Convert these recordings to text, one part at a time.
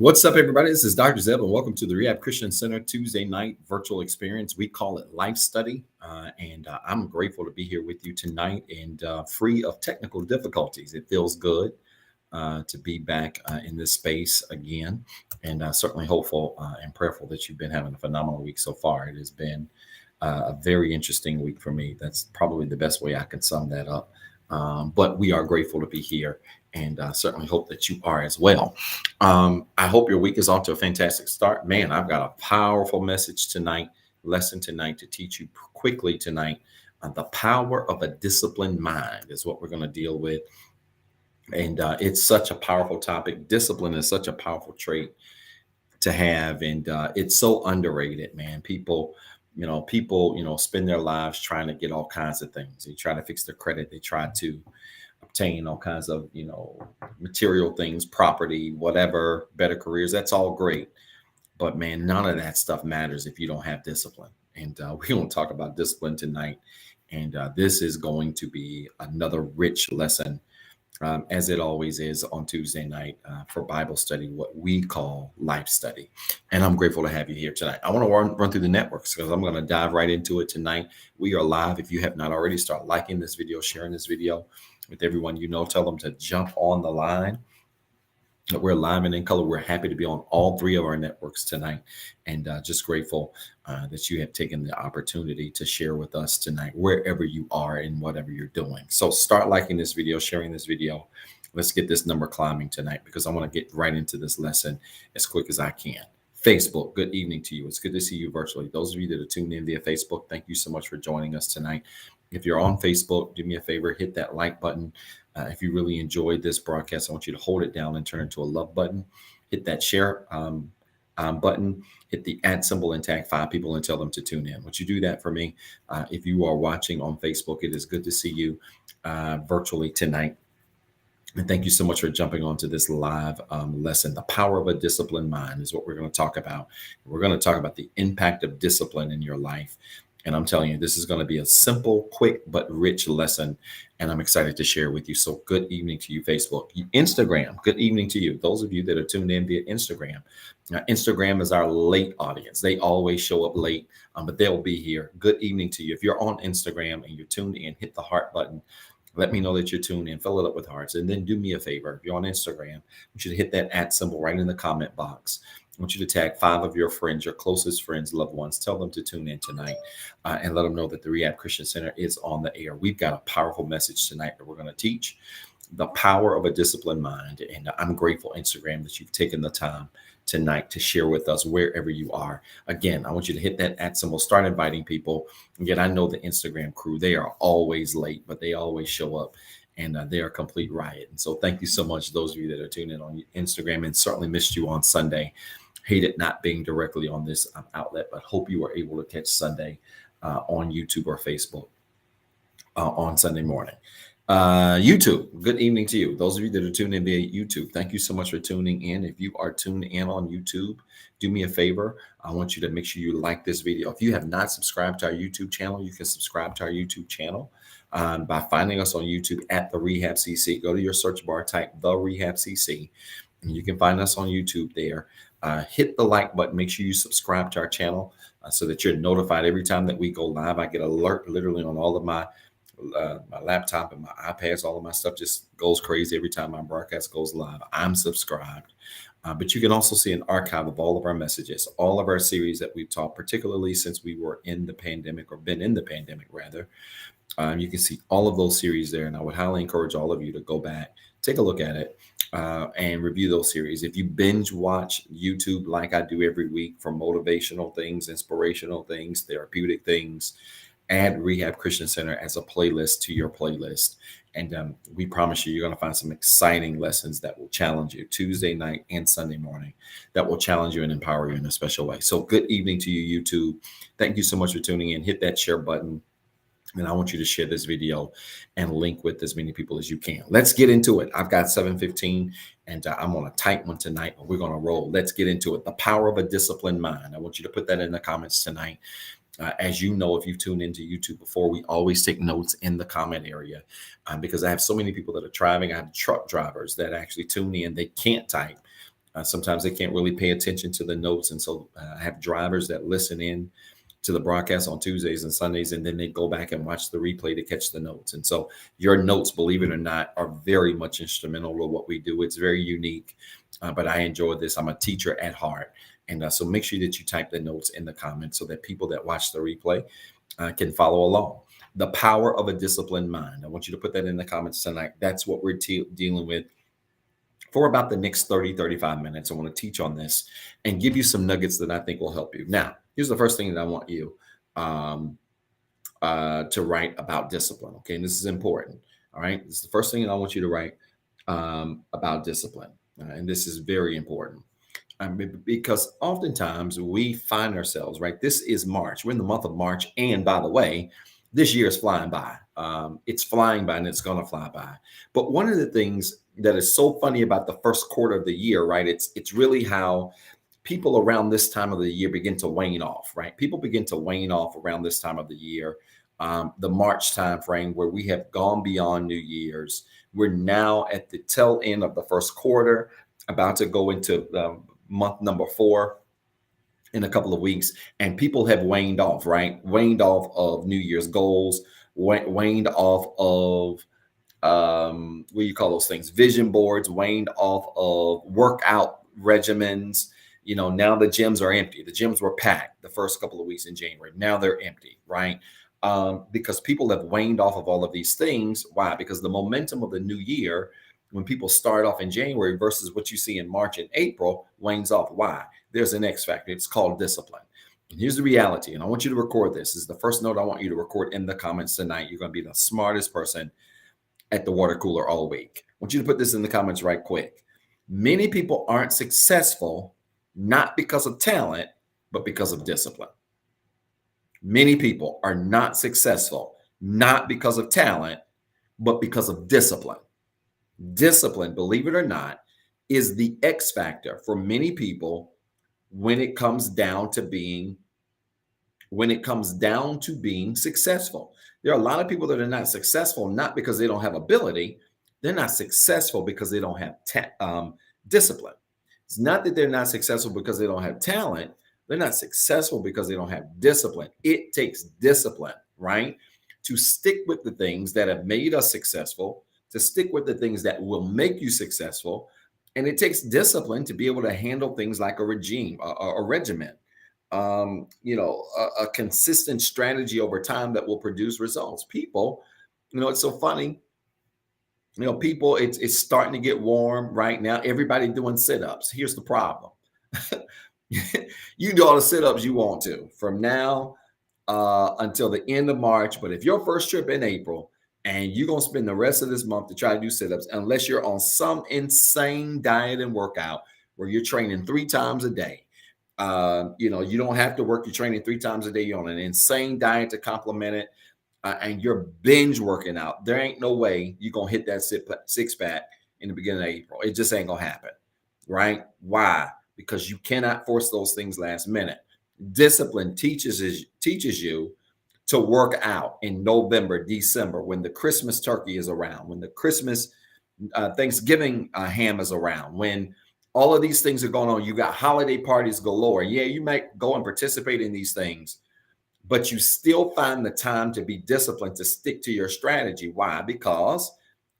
What's up, everybody? This is Dr. Zeb, and welcome to the Rehab Christian Center Tuesday night virtual experience. We call it Life Study, and I'm grateful to be here with you tonight and free of technical difficulties. It feels good to be back in this space again, and certainly hopeful and prayerful that you've been having a phenomenal week so far. It has been a very interesting week for me. That's probably the best way I can sum that up. But we are grateful to be here, and certainly hope that you are as well. I hope your week is off to a fantastic start. Man, I've got a powerful message tonight, lesson tonight to teach you quickly tonight. The power of a disciplined mind is what we're going to deal with. And it's such a powerful topic. Discipline is such a powerful trait to have. And it's so underrated, man. People spend their lives trying to get all kinds of things. They try to fix their credit. They try to obtain all kinds of, material things, property, whatever, better careers. That's all great. But man, none of that stuff matters if you don't have discipline. And we're going to talk about discipline tonight. And this is going to be another rich lesson, as it always is on Tuesday night for Bible study, what we call life study. And I'm grateful to have you here tonight. I want to run through the networks because I'm going to dive right into it tonight. We are live. If you have not already, start liking this video, sharing this video with everyone you know. Tell them to jump on the line. We're live and in color. We're happy to be on all three of our networks tonight, and just grateful that you have taken the opportunity to share with us tonight, wherever you are and whatever you're doing. So start liking this video, sharing this video. Let's get this number climbing tonight because I want to get right into this lesson as quick as I can. Facebook, good evening to you. It's good to see you virtually. Those of you that are tuned in via Facebook, thank you so much for joining us tonight. If you're on Facebook, do me a favor, hit that like button. If you really enjoyed this broadcast, I want you to hold it down and turn it into a love button. Hit that share button, hit the @ symbol and tag 5 people and tell them to tune in. Would you do that for me? If you are watching on Facebook, it is good to see you virtually tonight. And thank you so much for jumping onto this live lesson. The power of a disciplined mind is what we're going to talk about. We're going to talk about the impact of discipline in your life. And I'm telling you, this is going to be a simple, quick, but rich lesson. And I'm excited to share with you. So good evening to you, Facebook. Instagram, good evening to you. Those of you that are tuned in via Instagram. Now, Instagram is our late audience. They always show up late, but they'll be here. Good evening to you. If you're on Instagram and you're tuned in, hit the heart button. Let me know that you're tuned in. Fill it up with hearts. And then do me a favor. If you're on Instagram, I want you to hit that @ symbol right in the comment box. I want you to tag 5 of your friends, your closest friends, loved ones. Tell them to tune in tonight and let them know that the Rehab Christian Center is on the air. We've got a powerful message tonight that we're going to teach, the power of a disciplined mind. And I'm grateful, Instagram, that you've taken the time tonight to share with us wherever you are. Again, I want you to hit that @ symbol, start inviting people. Again, I know the Instagram crew, they are always late, but they always show up. And they are a complete riot. And so thank you so much, those of you that are tuned in on Instagram, and certainly missed you on Sunday. Hated not being directly on this outlet, but hope you were able to catch Sunday on YouTube or Facebook on Sunday morning. YouTube, good evening to you. Those of you that are tuned in via YouTube, thank you so much for tuning in. If you are tuned in on YouTube, do me a favor. I want you to make sure you like this video. If you have not subscribed to our YouTube channel, you can subscribe to our YouTube channel by finding us on YouTube at TheREHABCC. Go to your search bar, type TheREHABCC, and you can find us on YouTube there. Hit the like button. Make sure you subscribe to our channel so that you're notified every time that we go live. I get alert literally on all of my laptop and my iPads. All of my stuff just goes crazy every time my broadcast goes live. I'm subscribed. But you can also see an archive of all of our messages, all of our series that we've taught, particularly since we were in the pandemic, or been in the pandemic rather. You can see all of those series there. And I would highly encourage all of you to go back, take a look at it, and review those series. If you binge watch YouTube like I do every week for motivational things, inspirational things, therapeutic things, add Rehab Christian Center as a playlist to your playlist. And we promise you're going to find some exciting lessons that will challenge you Tuesday night and Sunday morning, that will challenge you and empower you in a special way. So good evening to you, YouTube. Thank you so much for tuning in. Hit that share button. And I want you to share this video and link with as many people as you can. Let's get into it. I've got 7:15 and I'm on a tight one tonight, but we're going to roll. Let's get into it. The power of a disciplined mind. I want you to put that in the comments tonight. As you know, if you've tuned into YouTube before, we always take notes in the comment area because I have so many people that are driving. I have truck drivers that actually tune in. They can't type. Sometimes they can't really pay attention to the notes. And so I have drivers that listen in to the broadcast on Tuesdays and Sundays, and then they go back and watch the replay to catch the notes. And so your notes, believe it or not, are very much instrumental to what we do. It's very unique, but I enjoy this. I'm a teacher at heart. And so make sure that you type the notes in the comments so that people that watch the replay can follow along. The power of a disciplined mind. I want you to put that in the comments tonight. That's what we're dealing with for about the next 30, 35 minutes. I want to teach on this and give you some nuggets that I think will help you. Now, here's the first thing that I want you to write about discipline. Okay, and this is important. All right, this is the first thing that I want you to write about discipline. And this is very important. Because oftentimes we find ourselves, right? This is March. We're in the month of March. And by the way, this year is flying by. It's flying by and it's going to fly by. But one of the things that is so funny about the first quarter of the year, right? It's really how people around this time of the year begin to wane off, right? People begin to wane off around this time of the year, the March time frame, where we have gone beyond New Year's. We're now at the tail end of the first quarter, about to go into month number 4 in a couple of weeks, and people have waned off, right? Waned off of New Year's goals, waned off of what do you call those things? Vision boards, waned off of workout regimens. You know, now the gyms are empty. The gyms were packed the first couple of weeks in January. Now they're empty, right? Because people have waned off of all of these things. Why? Because the momentum of the new year, when people start off in January versus what you see in March and April, wanes off. Why? There's an X factor. It's called discipline. And here's the reality. And I want you to record this. This is the first note I want you to record in the comments tonight. You're going to be the smartest person at the water cooler all week. I want you to put this in the comments right quick. Many people aren't successful, not because of talent, but because of discipline. Many people are not successful, not because of talent, but because of discipline. Discipline, believe it or not, is the X factor for many people when it comes down to being successful. There are a lot of people that are not successful, not because they don't have ability. They're not successful because they don't have discipline. It's not that they're not successful because they don't have talent. They're not successful because they don't have discipline. It takes discipline, right? To stick with the things that have made us successful, to stick with the things that will make you successful. And it takes discipline to be able to handle things like a regimen, a consistent strategy over time that will produce results. People, it's so funny. People, it's starting to get warm right now. Everybody doing sit-ups. Here's the problem. You do all the sit-ups you want to from now until the end of March. But if your first trip in April and you're going to spend the rest of this month to try to do sit-ups, unless you're on some insane diet and workout where you're training 3 times a day, you don't have to work your training 3 times a day. You're on an insane diet to complement it. And you're binge working out. There ain't no way you're going to hit that six-pack in the beginning of April. It just ain't going to happen, right? Why? Because you cannot force those things last minute. Discipline teaches you to work out in November, December, when the Christmas turkey is around, when the Christmas Thanksgiving ham is around, when all of these things are going on. You got holiday parties galore. Yeah, you might go and participate in these things, but you still find the time to be disciplined, to stick to your strategy. Why? Because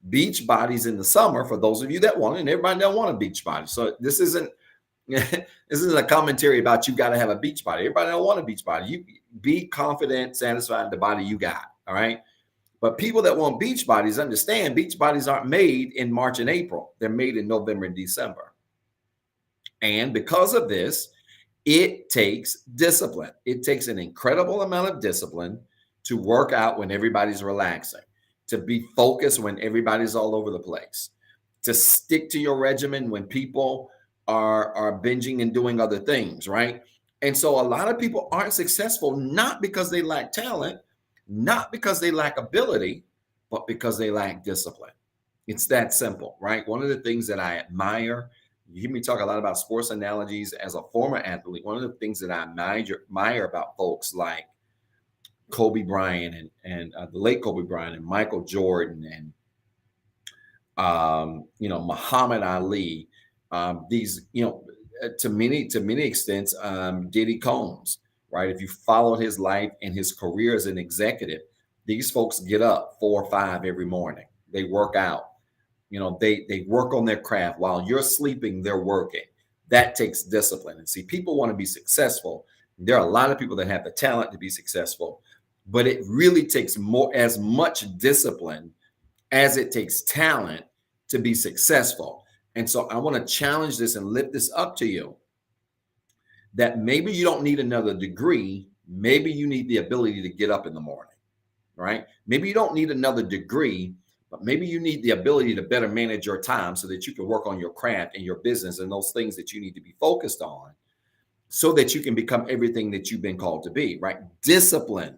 beach bodies in the summer, for those of you that want it, and everybody don't want a beach body. So this isn't a commentary about you got to have a beach body. Everybody don't want a beach body. You be confident, satisfied in the body you got. All right. But people that want beach bodies understand beach bodies aren't made in March and April. They're made in November and December. And because of this, it takes discipline. It takes an incredible amount of discipline to work out when everybody's relaxing, to be focused when everybody's all over the place, to stick to your regimen when people are binging and doing other things, right? And so a lot of people aren't successful, not because they lack talent, not because they lack ability, but because they lack discipline. It's that simple, right? One of the things that I admire, you hear me talk a lot about sports analogies as a former athlete. One of the things that I admire about folks like Kobe Bryant and the late Kobe Bryant and Michael Jordan and Muhammad Ali, These, to many extents, Diddy Combs, right? If you followed his life and his career as an executive, these folks get up 4 or 5 every morning. They work out. They work on their craft while you're sleeping. They're working. That takes discipline. And see, people want to be successful. There are a lot of people that have the talent to be successful, but it really takes as much discipline as it takes talent to be successful. And so I want to challenge this and lift this up to you, that maybe you don't need another degree. Maybe you need the ability to get up in the morning, right? Maybe you don't need another degree, but maybe you need the ability to better manage your time so that you can work on your craft and your business and those things that you need to be focused on so that you can become everything that you've been called to be, right? Discipline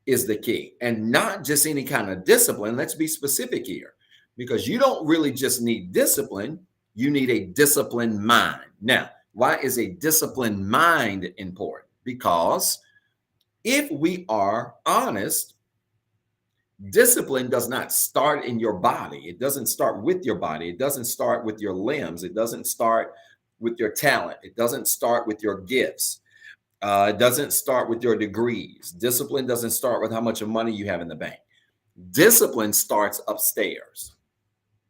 is the key, and not just any kind of discipline. Let's be specific here, because you don't really just need discipline. You need a disciplined mind. Now, why is a disciplined mind important? Because if we are honest, discipline does not start in your body. It doesn't start with your body. It doesn't start with your limbs. It doesn't start with your talent. It doesn't start with your gifts. It doesn't start with your degrees. Discipline doesn't start with how much money you have in the bank. Discipline starts upstairs.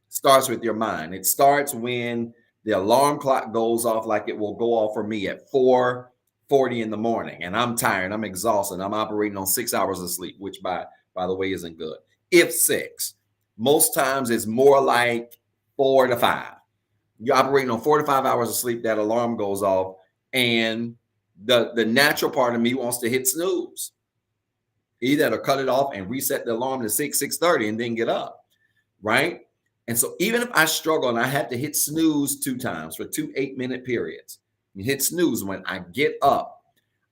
Starts with your mind. It starts when the alarm clock goes off, like it will go off for me at 4:40 in the morning, and I'm tired, I'm exhausted, I'm operating on 6 hours of sleep, which by the way isn't good. If 6, most times it's more like 4 to 5. You're operating on 4 to 5 hours of sleep, that alarm goes off, and the natural part of me wants to hit snooze. Either to cut it off and reset the alarm to 6:30 and then get up, right? And so even if I struggle and I have to hit snooze 2 times for 2 8-minute periods, you hit snooze when I get up,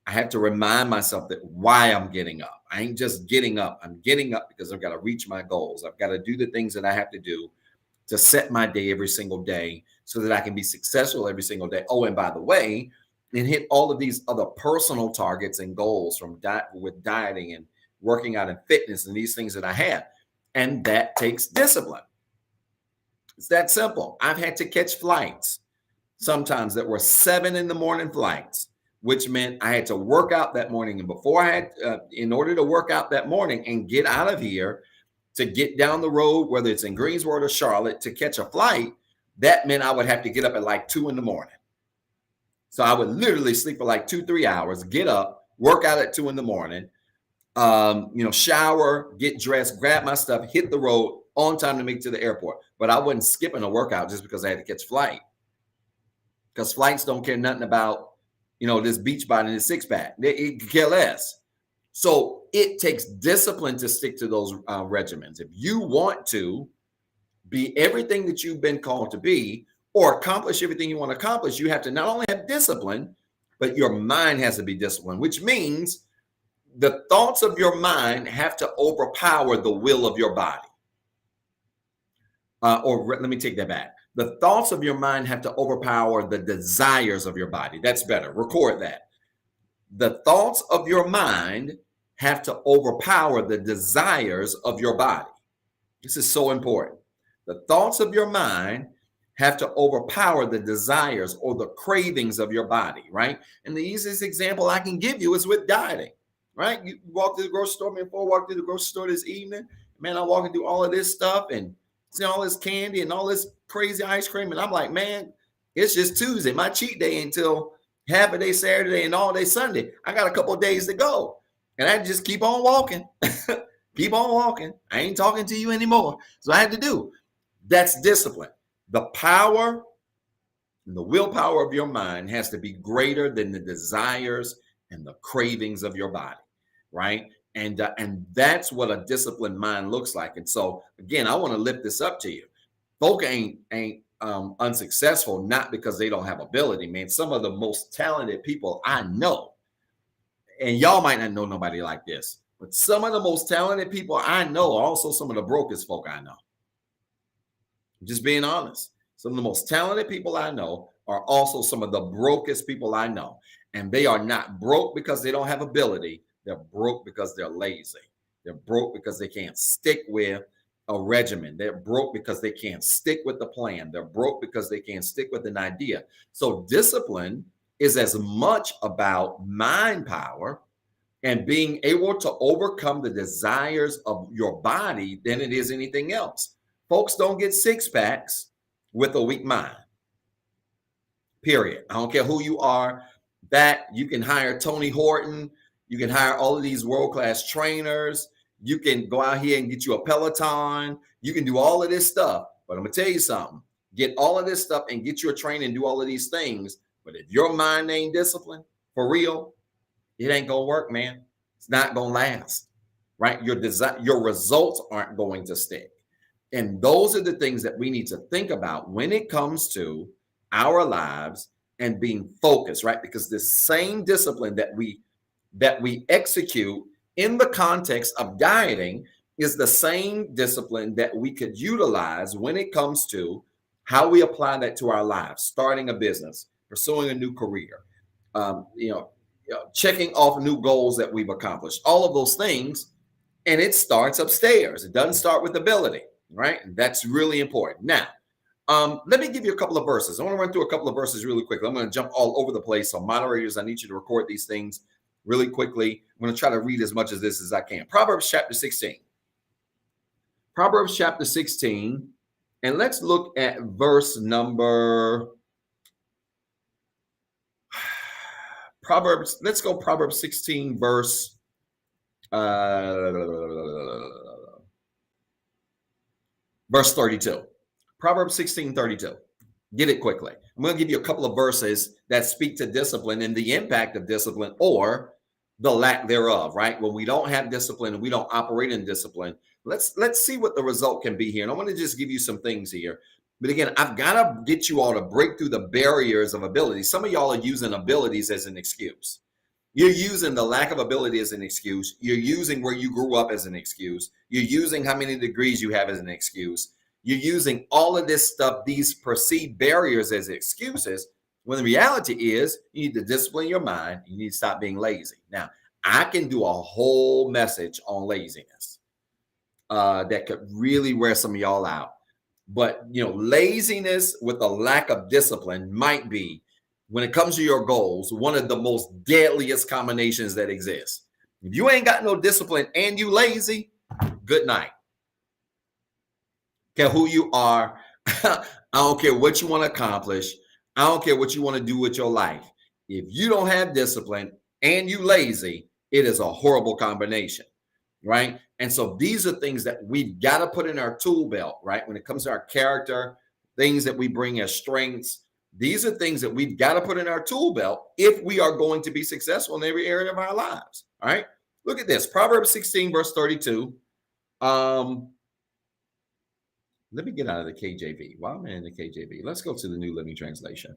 I have to remind myself that why I'm getting up. I ain't just getting up. I'm getting up because I've got to reach my goals. I've got to do the things that I have to do to set my day every single day so that I can be successful every single day. Oh, and by the way, and hit all of these other personal targets and goals from with dieting and working out and fitness and these things that I have. And that takes discipline. It's that simple. I've had to catch flights sometimes that were 7 in the morning flights, which meant I had to work out that morning. And before I had, in order to work out that morning and get out of here to get down the road, whether it's in Greensboro or Charlotte, to catch a flight, that meant I would have to get up at like 2 in the morning. So I would literally sleep for like 2-3 hours, get up, work out at 2 in the morning, shower, get dressed, grab my stuff, hit the road on time to make it to the airport. But I wasn't skipping a workout just because I had to catch a flight, because flights don't care nothing about, this beach body and this six pack. They care less. So it takes discipline to stick to those regimens. If you want to be everything that you've been called to be, or accomplish everything you want to accomplish, you have to not only have discipline, but your mind has to be disciplined, which means the thoughts of your mind have to overpower the will of your body. Let me take that back. The thoughts of your mind have to overpower the desires of your body. That's better. Record that. The thoughts of your mind have to overpower the desires of your body. This is so important. The thoughts of your mind have to overpower the desires or the cravings of your body, right? And the easiest example I can give you is with dieting, right? You walk to the grocery store, before I walked to the grocery store this evening, man, I'm walking through all of this stuff and see all this candy and all this crazy ice cream. And I'm like, man, it's just Tuesday. My cheat day until half a day Saturday and all day Sunday. I got a couple of days to go. And I just keep on walking. Keep on walking. I ain't talking to you anymore. So I had to do. That's discipline. The power and the willpower of your mind has to be greater than the desires and the cravings of your body, right? And that's what a disciplined mind looks like. And so, again, I want to lift this up to you. Folk ain't unsuccessful, not because they don't have ability, man. Some of the most talented people I know, and y'all might not know nobody like this, but some of the most talented people I know are also some of the brokest folk I know. Just being honest. Some of the most talented people I know are also some of the brokest people I know. And they are not broke because they don't have ability. They're broke because they're lazy. They're broke because they can't stick with a regimen. They're broke because they can't stick with the plan. They're broke because they can't stick with an idea. So discipline is as much about mind power and being able to overcome the desires of your body than it is anything else. Folks don't get six packs with a weak mind. Period. I don't care who you are. That you can hire Tony Horton. You can hire all of these world-class trainers. You can go out here and get you a Peloton. You can do all of this stuff. But I'm going to tell you something. Get all of this stuff and get you a trainer and do all of these things. But if your mind ain't disciplined, for real, it ain't going to work, man. It's not going to last, right? Your results aren't going to stick. And those are the things that we need to think about when it comes to our lives and being focused, right? Because the same discipline that we execute in the context of dieting is the same discipline that we could utilize when it comes to how we apply that to our lives, starting a business, pursuing a new career, checking off new goals that we've accomplished, all of those things. And it starts upstairs. It doesn't start with ability, right? And that's really important. Now, let me give you a couple of verses. I want to run through a couple of verses really quickly. I'm going to jump all over the place. So moderators, I need you to record these things really quickly. I'm going to try to read as much of this as I can. Proverbs chapter 16. Proverbs chapter 16. And let's look at verse number... Let's go Proverbs 16, verse... verse 32. Proverbs 16, 32. Get it quickly. I'm going to give you a couple of verses that speak to discipline and the impact of discipline or the lack thereof, right? When we don't have discipline and we don't operate in discipline, let's see what the result can be here. And I'm going to just give you some things here. But again, I've got to get you all to break through the barriers of ability. Some of y'all are using abilities as an excuse. You're using the lack of ability as an excuse. You're using where you grew up as an excuse. You're using how many degrees you have as an excuse. You're using all of this stuff, these perceived barriers as excuses, when the reality is you need to discipline your mind. You need to stop being lazy. Now, I can do a whole message on laziness that could really wear some of y'all out. But, laziness with a lack of discipline might be, when it comes to your goals, one of the most deadliest combinations that exists. If you ain't got no discipline and you lazy, good night. Care who you are. I don't care what you want to accomplish. I don't care what you want to do with your life. If you don't have discipline and you lazy, it is a horrible combination, right? And so these are things that we've got to put in our tool belt, right? When it comes to our character, things that we bring as strengths, these are things that we've got to put in our tool belt if we are going to be successful in every area of our lives, all right? Look at this, Proverbs 16, verse 32. Let me get out of the KJV. Why am I in the KJV? Let's go to the New Living Translation.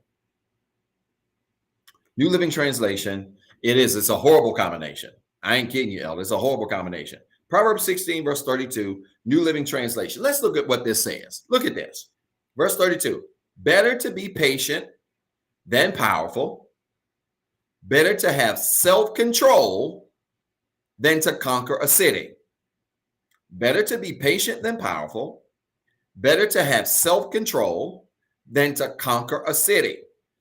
New Living Translation. It's a horrible combination. I ain't kidding you, Elder. It's a horrible combination. Proverbs 16, verse 32, New Living Translation. Let's look at what this says. Look at this. Verse 32. Better to be patient than powerful. Better to have self-control than to conquer a city. Better to be patient than powerful. Better to have self-control than to conquer a city.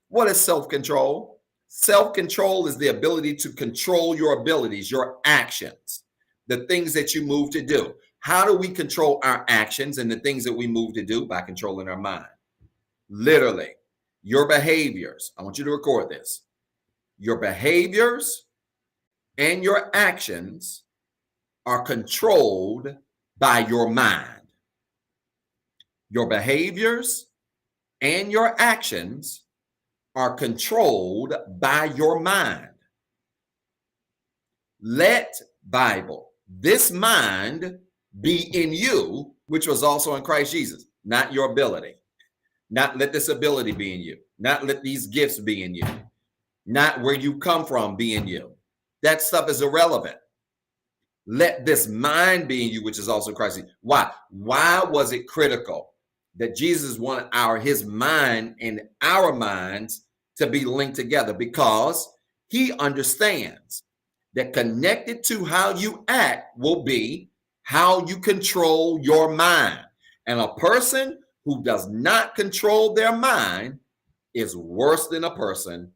What is self-control? Self-control is the ability to control your abilities, your actions, the things that you move to do. How do we control our actions and the things that we move to do? By controlling our mind. Literally, your behaviors. I want you to record this. Your behaviors and your actions are controlled by your mind. Your behaviors and your actions are controlled by your mind. Let Bible, this mind be in you, which was also in Christ Jesus, not your ability. Not let this ability be in you. Not let these gifts be in you. Not where you come from be in you. That stuff is irrelevant. Let this mind be in you, which is also in Christ Jesus. Why? Why was it critical that Jesus wanted his mind and our minds to be linked together? Because he understands that connected to how you act will be how you control your mind. And a person who does not control their mind is worse than a person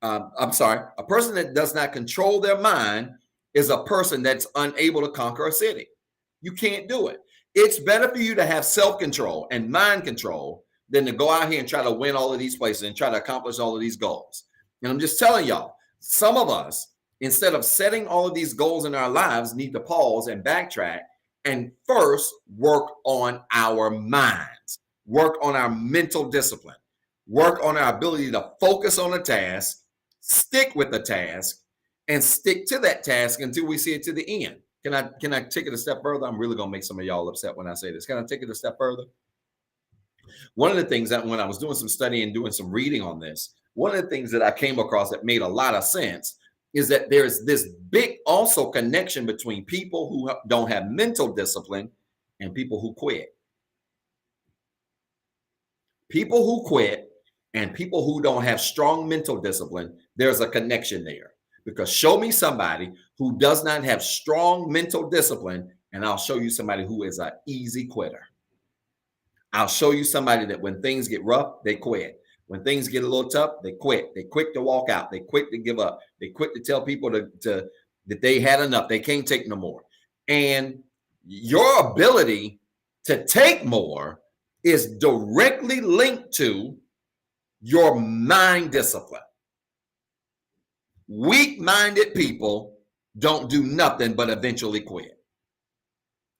a person that does not control their mind is a person that's unable to conquer a city. You can't do it. It's better for you to have self-control and mind control than to go out here and try to win all of these places and try to accomplish all of these goals. And I'm just telling y'all, some of us, instead of setting all of these goals in our lives, need to pause and backtrack and first work on our minds, work on our mental discipline, work on our ability to focus on a task, stick with the task, and stick to that task until we see it to the end. Can I take it a step further? I'm really gonna make some of y'all upset when I say this. Can I take it a step further? One of the things that when I was doing some studying and doing some reading on this, one of the things that I came across that made a lot of sense is that there's this big also connection between people who don't have mental discipline and people who quit. People who quit and people who don't have strong mental discipline, there's a connection there. Because show me somebody who does not have strong mental discipline, and I'll show you somebody who is an easy quitter. I'll show you somebody that when things get rough, they quit. When things get a little tough, they quit. They quick to walk out. They quick to give up. They quick to tell people that they had enough. They can't take no more. And your ability to take more is directly linked to your mind discipline. Weak-minded people don't do nothing but eventually quit.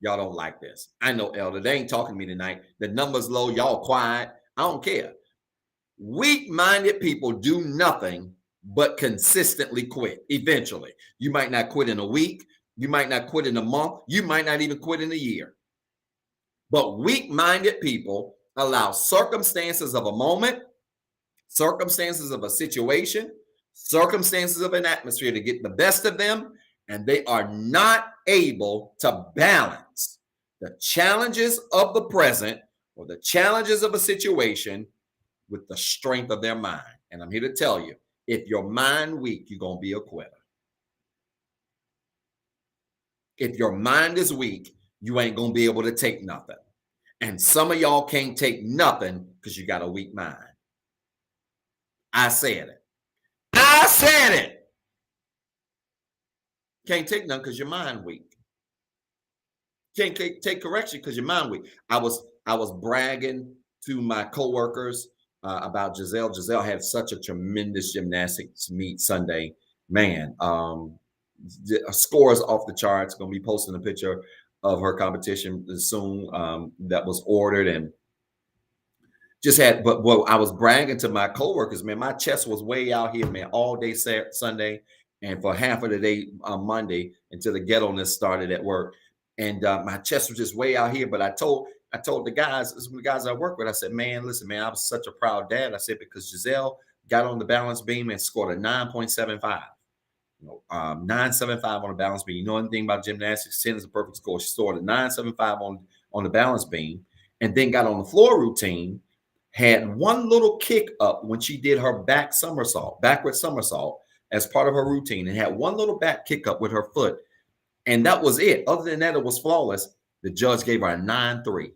Y'all don't like this. I know, Elder, they ain't talking to me tonight. The number's low. Y'all quiet. I don't care. Weak-minded people do nothing but consistently quit eventually. You might not quit in a week. You might not quit in a month. You might not even quit in a year. But weak-minded people allow circumstances of a moment, circumstances of a situation, circumstances of an atmosphere to get the best of them, and they are not able to balance the challenges of the present or the challenges of a situation with the strength of their mind. And I'm here to tell you, if your mind weak, you're going to be a quitter. If your mind is weak, you ain't going to be able to take nothing. And some of y'all can't take nothing because you got a weak mind. I said it. I said it. Can't take nothing because your mind weak. Can't take correction because your mind weak. I was bragging to my coworkers about Giselle. Giselle had such a tremendous gymnastics meet Sunday. Man, scores off the charts. Going to be posting a picture of her competition soon that was ordered, and just had, but I was bragging to my coworkers, man, my chest was way out here, man, all day Sunday and for half of the day on Monday until the ghetto-ness started at work. And my chest was just way out here. But I told the guys, the guys I work with, I said, man, listen, man, I was such a proud dad. I said, because Giselle got on the balance beam and scored a 9.75. 9.75 on the balance beam. You know anything about gymnastics? 10 is a perfect score. She scored a 9.75 on the balance beam, and then got on the floor routine. Had one little kick up when she did her backward somersault as part of her routine, and had one little back kick up with her foot. And that was it. Other than that, it was flawless. The judge gave her a 9.3.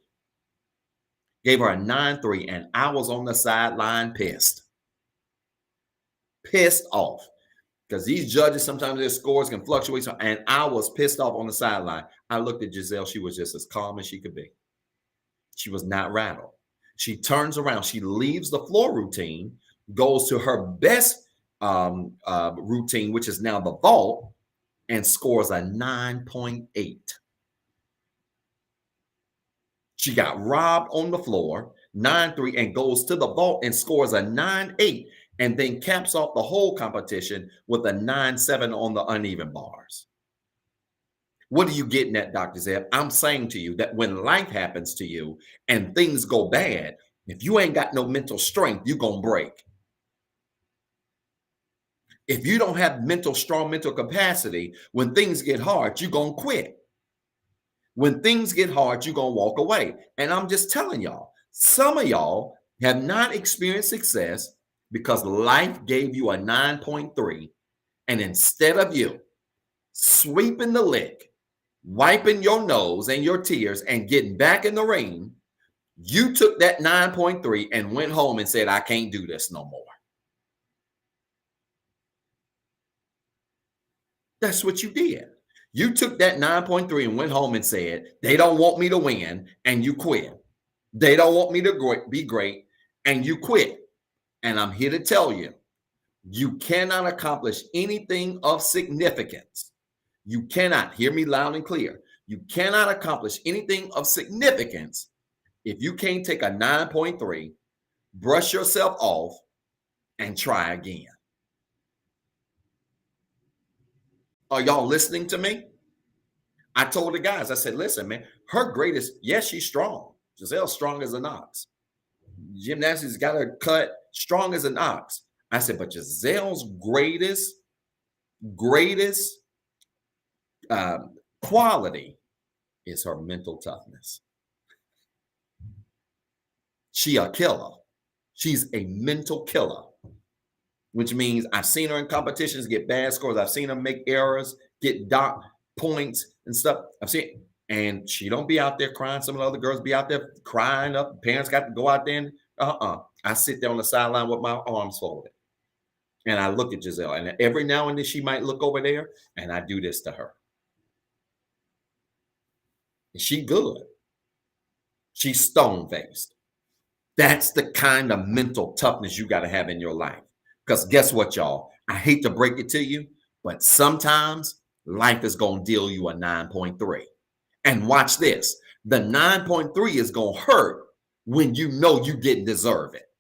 Gave her a 9.3, and I was on the sideline pissed off. Because these judges, sometimes their scores can fluctuate. And I was pissed off on the sideline. I looked at Giselle. She was just as calm as she could be. She was not rattled. She turns around. She leaves the floor routine, goes to her best routine, which is now the vault, and scores a 9.8. She got robbed on the floor, 9.3, and goes to the vault and scores a 9.8, and then caps off the whole competition with a 9.7 on the uneven bars. What are you getting at, Dr. Zeb? I'm saying to you that when life happens to you and things go bad, if you ain't got no mental strength, you're going to break. If you don't have strong mental capacity, when things get hard, you're going to quit. When things get hard, you're going to walk away. And I'm just telling y'all, some of y'all have not experienced success because life gave you a 9.3. And instead of you sweeping the lick, wiping your nose and your tears and getting back in the ring, you took that 9.3 and went home and said, I can't do this no more. That's what you did. You took that 9.3 and went home and said, they don't want me to win, and you quit. They don't want me to be great, and you quit. And I'm here to tell you, you cannot accomplish anything of significance. You cannot, hear me loud and clear. You cannot accomplish anything of significance if you can't take a 9.3, brush yourself off, and try again. Are y'all listening to me? I told the guys, I said, listen, man, her greatest, yes, she's strong. Giselle's strong as an ox. Gymnastics got her cut strong as an ox. I said, but Giselle's greatest quality is her mental toughness. She a killer. She's a mental killer, which means I've seen her in competitions get bad scores. I've seen her make errors, get dot points and stuff. I've seen, and she don't be out there crying. Some of the other girls be out there crying up. Parents got to go out there and I sit there on the sideline with my arms folded. And I look at Giselle, and every now and then she might look over there, and I do this to her. She good. She's stone-faced. That's the kind of mental toughness you got to have in your life. Because guess what, y'all? I hate to break it to you, but sometimes life is going to deal you a 9.3. And watch this. The 9.3 is going to hurt when you know you didn't deserve it.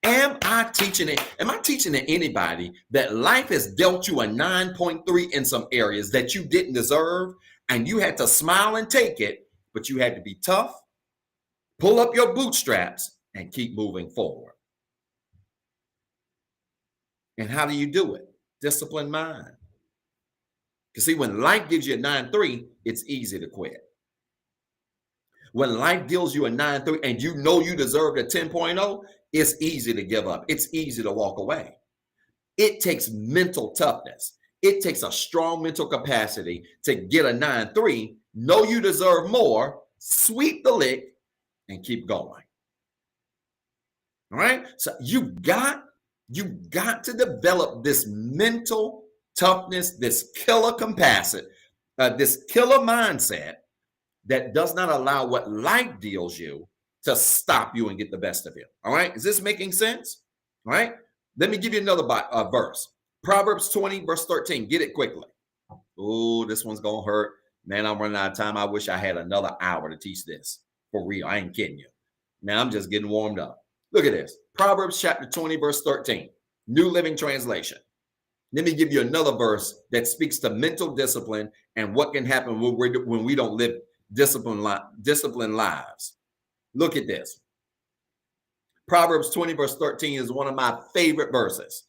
Am I teaching to anybody that life has dealt you a 9.3 in some areas that you didn't deserve, and you had to smile and take it, but you had to be tough, pull up your bootstraps, and keep moving forward? And how do you do it? Disciplined mind. Because see, when life gives you a 9.3, it's easy to quit. When life deals you a 9.3 and you know you deserve a 10.0, it's easy to give up. It's easy to walk away. It takes mental toughness. It takes a strong mental capacity to get a 9.3, know you deserve more, sweep the lick, and keep going. All right? So you got to develop this mental toughness, this killer capacity, this killer mindset that does not allow what life deals you to stop you and get the best of you. All right? Is this making sense? All right? Let me give you another verse. Proverbs 20, verse 13. Get it quickly. Oh, this one's going to hurt. Man, I'm running out of time. I wish I had another hour to teach this. For real. I ain't kidding you. Now I'm just getting warmed up. Look at this. Proverbs chapter 20, verse 13. New Living Translation. Let me give you another verse that speaks to mental discipline and what can happen when we don't live disciplined lives. Look at this. Proverbs 20, verse 13 is one of my favorite verses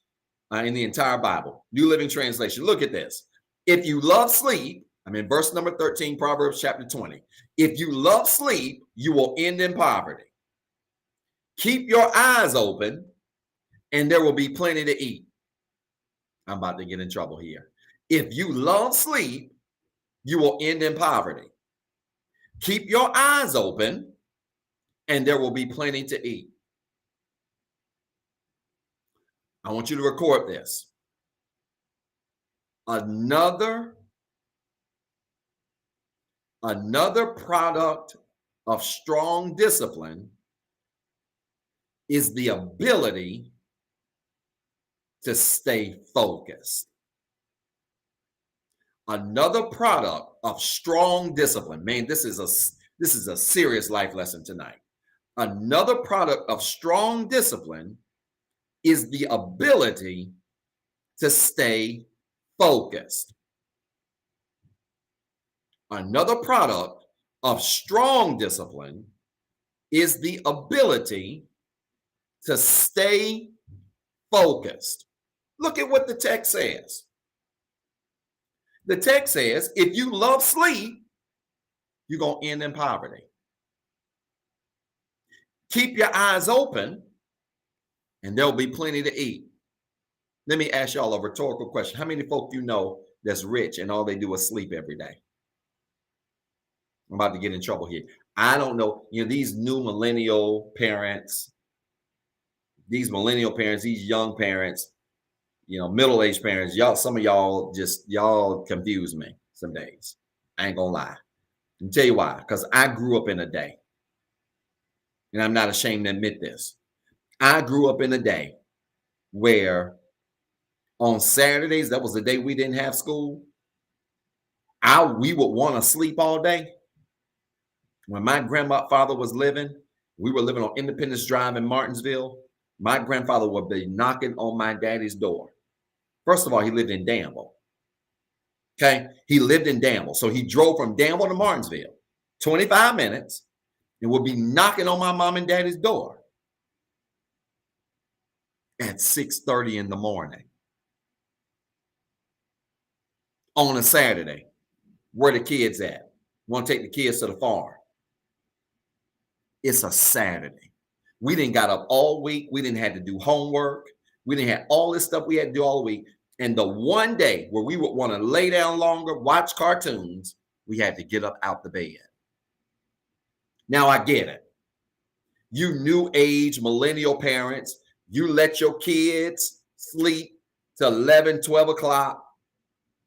in the entire Bible. New Living Translation. Look at this. If you love sleep, I'm in verse number 13, Proverbs chapter 20. If you love sleep, you will end in poverty. Keep your eyes open, and there will be plenty to eat. I'm about to get in trouble here. If you love sleep, you will end in poverty. Keep your eyes open, and there will be plenty to eat. I want you to record this. Another product of strong discipline is the ability to stay focused. Another product of strong discipline. Man, this is a serious life lesson tonight. Another product of strong discipline is the ability to stay focused. Another product of strong discipline is the ability to stay focused. Look at what the text says. The text says, if you love sleep, you're going to end in poverty. Keep your eyes open, and there'll be plenty to eat. Let me ask y'all a rhetorical question. How many folk you know that's rich and all they do is sleep every day? I'm about to get in trouble here. I don't know. These new millennial parents, these young parents, middle-aged parents, some of y'all confuse me some days. I ain't gonna lie. I'll tell you why. Because I grew up in a day, and I'm not ashamed to admit this. I grew up in a day where on Saturdays, that was the day we didn't have school, we would want to sleep all day. When my grandfather was living, we were living on Independence Drive in Martinsville. My grandfather would be knocking on my daddy's door. First of all, he lived in Danville. Okay, he lived in Danville. So he drove from Danville to Martinsville, 25 minutes, and would be knocking on my mom and daddy's door at 6:30 in the morning on a Saturday. Where the kids at? Want to take the kids to the farm. It's a Saturday. We didn't got up all week. We didn't have to do homework. We didn't have all this stuff we had to do all week. And the one day where we would want to lay down longer, watch cartoons, we had to get up out the bed. Now I get it. You new age millennial parents, you let your kids sleep till 11, 12 o'clock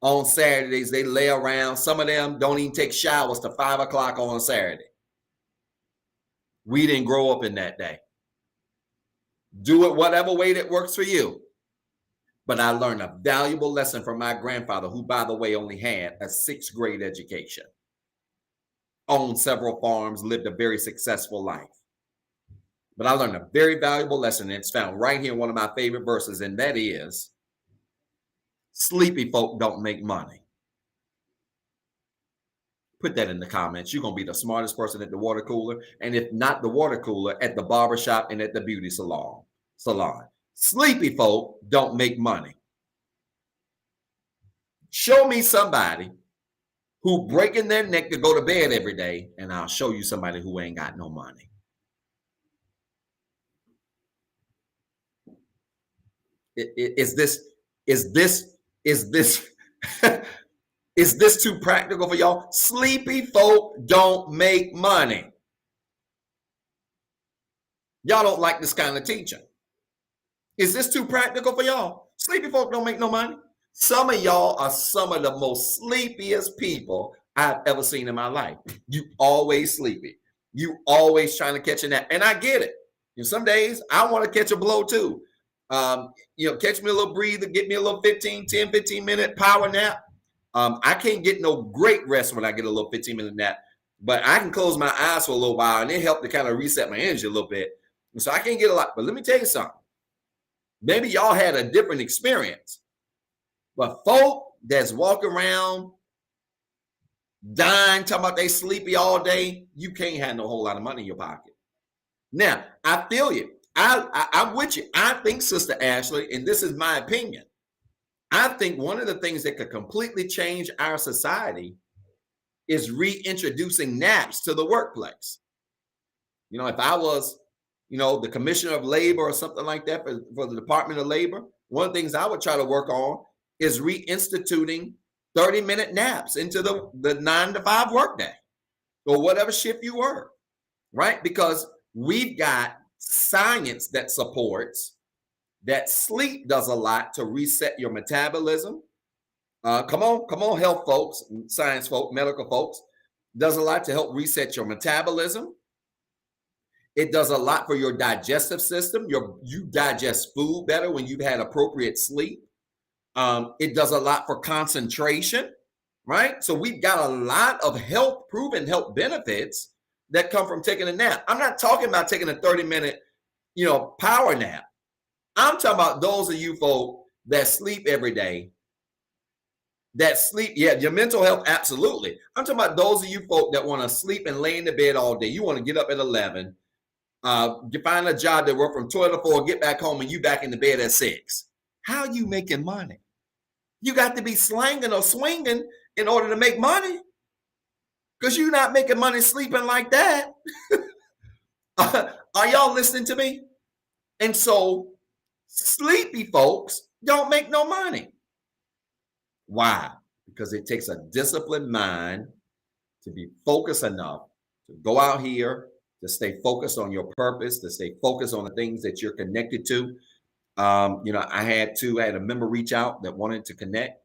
on Saturdays. They lay around. Some of them don't even take showers till 5 o'clock on Saturday. We didn't grow up in that day. Do it whatever way that works for you. But I learned a valuable lesson from my grandfather, who, by the way, only had a 6th grade education, owned several farms, lived a very successful life. But I learned a very valuable lesson, and it's found right here in one of my favorite verses, and that is, sleepy folk don't make money. Put that in the comments. You're going to be the smartest person at the water cooler, and if not the water cooler, at the barbershop and at the beauty salon. Sleepy folk don't make money. Show me somebody who breaking their neck to go to bed every day, and I'll show you somebody who ain't got no money. Is this is this too practical for y'all? Sleepy folk don't make money. Y'all don't like this kind of teaching. Is this too practical for y'all? Sleepy folk don't make no money. Some of y'all are some of the most sleepiest people I've ever seen in my life. You always sleepy. You always trying to catch a nap. And I get it. Some days I want to catch a blow too. Catch me a little breather, get me a little 15 minute power nap. I can't get no great rest when I get a little 15-minute nap, but I can close my eyes for a little while, and it helped to kind of reset my energy a little bit. And so I can't get a lot. But let me tell you something. Maybe y'all had a different experience, but folk that's walking around dying, talking about they sleepy all day, you can't have no whole lot of money in your pocket. Now, I feel you. I'm with you. I think, Sister Ashley, and this is my opinion, I think one of the things that could completely change our society is reintroducing naps to the workplace. If I was, the commissioner of labor or something like that for the Department of Labor, one of the things I would try to work on is reinstituting 30-minute naps into the 9 to 5 workday or whatever shift you work, right? Because we've got science that supports that sleep does a lot to reset your metabolism. Come on, health folks, science folk, medical folks. Does a lot to help reset your metabolism. It does a lot for your digestive system. You digest food better when you've had appropriate sleep. It does a lot for concentration, right? So we've got a lot of proven health benefits that come from taking a nap. I'm not talking about taking a 30-minute, power nap. I'm talking about those of you folk that sleep every day, your mental health, absolutely. I'm talking about those of you folk that want to sleep and lay in the bed all day. You want to get up at 11, you find a job that work from 12 to 4, get back home, and you back in the bed at 6. How are you making money? You got to be slanging or swinging in order to make money, because you're not making money sleeping like that. Are y'all listening to me? And so sleepy folks don't make no money. Why? Because it takes a disciplined mind to be focused enough to go out here, to stay focused on your purpose, to stay focused on the things that you're connected to. I had a member reach out that wanted to connect,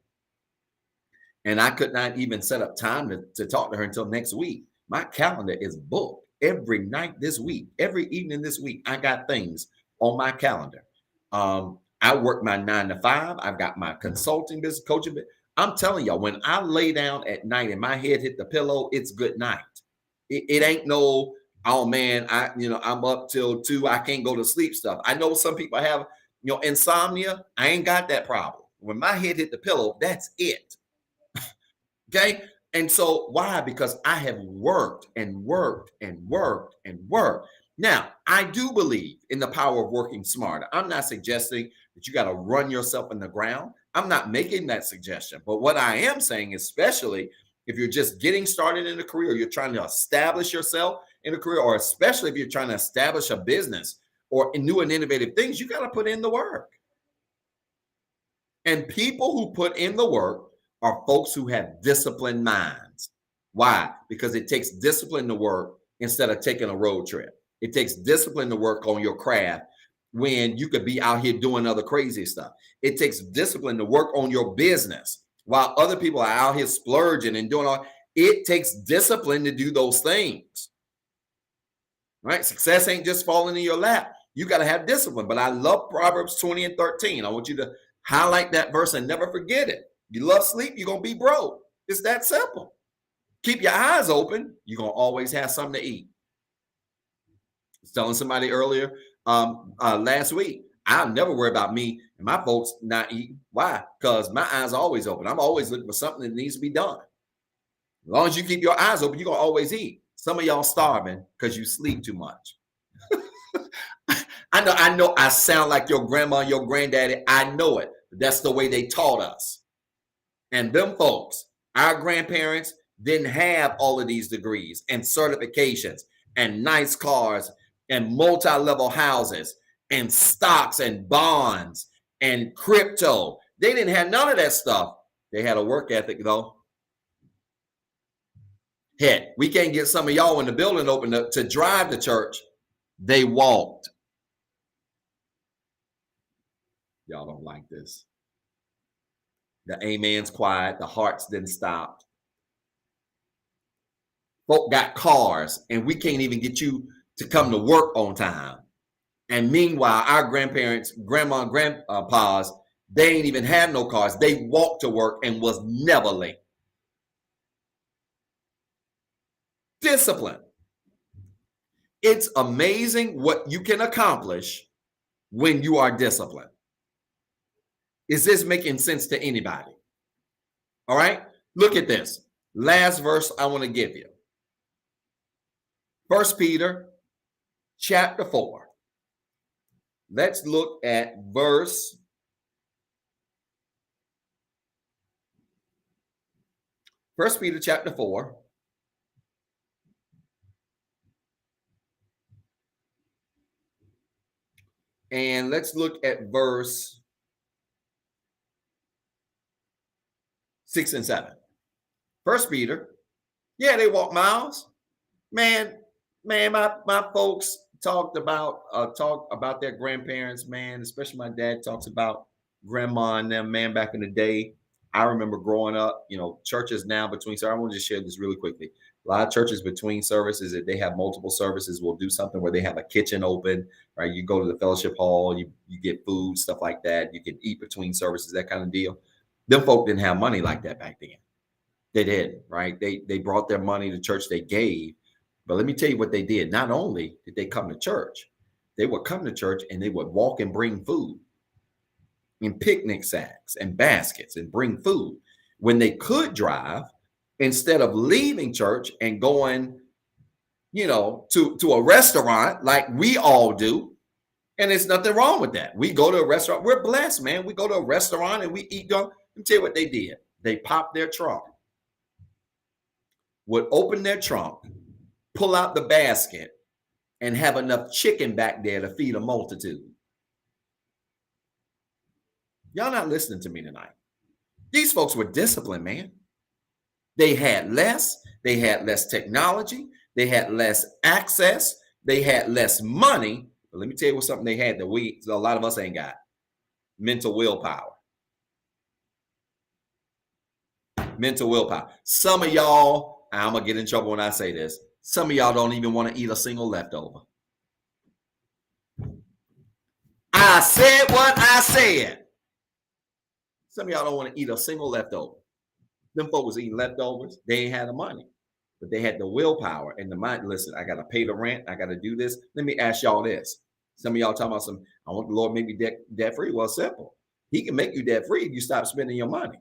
and I could not even set up time to talk to her until next week. My calendar is booked every night this week, every evening this week. I got things on my calendar. I work my 9 to 5. I've got my consulting business, coaching. I'm telling y'all, when I lay down at night and my head hit the pillow, it's good night. It ain't no, oh man, I'm up till 2. I can't go to sleep stuff. I know some people have, insomnia. I ain't got that problem. When my head hit the pillow, that's it. Okay. And so why? Because I have worked and worked and worked and worked. Now, I do believe in the power of working smarter. I'm not suggesting that you got to run yourself in the ground. I'm not making that suggestion. But what I am saying, especially if you're just getting started in a career, you're trying to establish yourself in a career, or especially if you're trying to establish a business or new and innovative things, you got to put in the work. And people who put in the work are folks who have disciplined minds. Why? Because it takes discipline to work instead of taking a road trip. It takes discipline to work on your craft when you could be out here doing other crazy stuff. It takes discipline to work on your business while other people are out here splurging and doing all. It takes discipline to do those things. Right? Success ain't just falling in your lap. You got to have discipline. But I love Proverbs 20 and 13. I want you to highlight that verse and never forget it. You love sleep, you're going to be broke. It's that simple. Keep your eyes open. You're going to always have something to eat. I was telling somebody earlier last week, I'll never worry about me and my folks not eating. Why? Because my eyes are always open. I'm always looking for something that needs to be done. As long as you keep your eyes open, you're going to always eat. Some of y'all starving because you sleep too much. I know I sound like your grandma, your granddaddy. I know it. That's the way they taught us. And them folks, our grandparents, didn't have all of these degrees and certifications and nice cars and multi-level houses and stocks and bonds and crypto. They didn't have none of that stuff. They had a work ethic, though. Heck, we can't get some of y'all in the building open to drive to church. They walked. Y'all don't like this. The amen's quiet. The hearts didn't stop. Folk got cars, and we can't even get you to come to work on time. And meanwhile, our grandparents, grandma and grandpas, they ain't even have no cars. They walked to work and was never late. Discipline. It's amazing what you can accomplish when you are disciplined. Is this making sense to anybody? All right, look at this. Last verse I want to give you. 1 Peter chapter 4. Let's look at verse 1 Peter chapter 4. And let's look at verse 6 and 7. 1 Peter, yeah, they walk miles. Man, my folks talked about their grandparents, man. Especially my dad talks about grandma and them, man, back in the day. I remember growing up, churches now between, so I want to just share this really quickly. A lot of churches between services, if they have multiple services, will do something where they have a kitchen open, right? You go to the fellowship hall, you get food, stuff like that. You can eat between services, that kind of deal. Them folk didn't have money like that back then. They didn't, right? They brought their money to church, they gave. But let me tell you what they did. Not only did they come to church, they would come to church and they would walk and bring food in picnic sacks and baskets and bring food. When they could drive, instead of leaving church and going, to a restaurant like we all do, and there's nothing wrong with that. We go to a restaurant. We're blessed, man. We go to a restaurant and we eat. Let me tell you what they did. They popped their trunk, would open their trunk, pull out the basket, and have enough chicken back there to feed a multitude. Y'all not listening to me tonight. These folks were disciplined, man. They had less. They had less technology. They had less access. They had less money. But let me tell you something they had that a lot of us ain't got. Mental willpower. Mental willpower. Some of y'all, I'm going to get in trouble when I say this. Some of y'all don't even want to eat a single leftover. I said what I said. Some of y'all don't want to eat a single leftover. Them folks was eating leftovers. They ain't had the money, but they had the willpower and the mind. Listen, I got to pay the rent. I got to do this. Let me ask y'all this. Some of y'all talking about I want the Lord to make me debt free. Well, simple. He can make you debt free if you stop spending your money.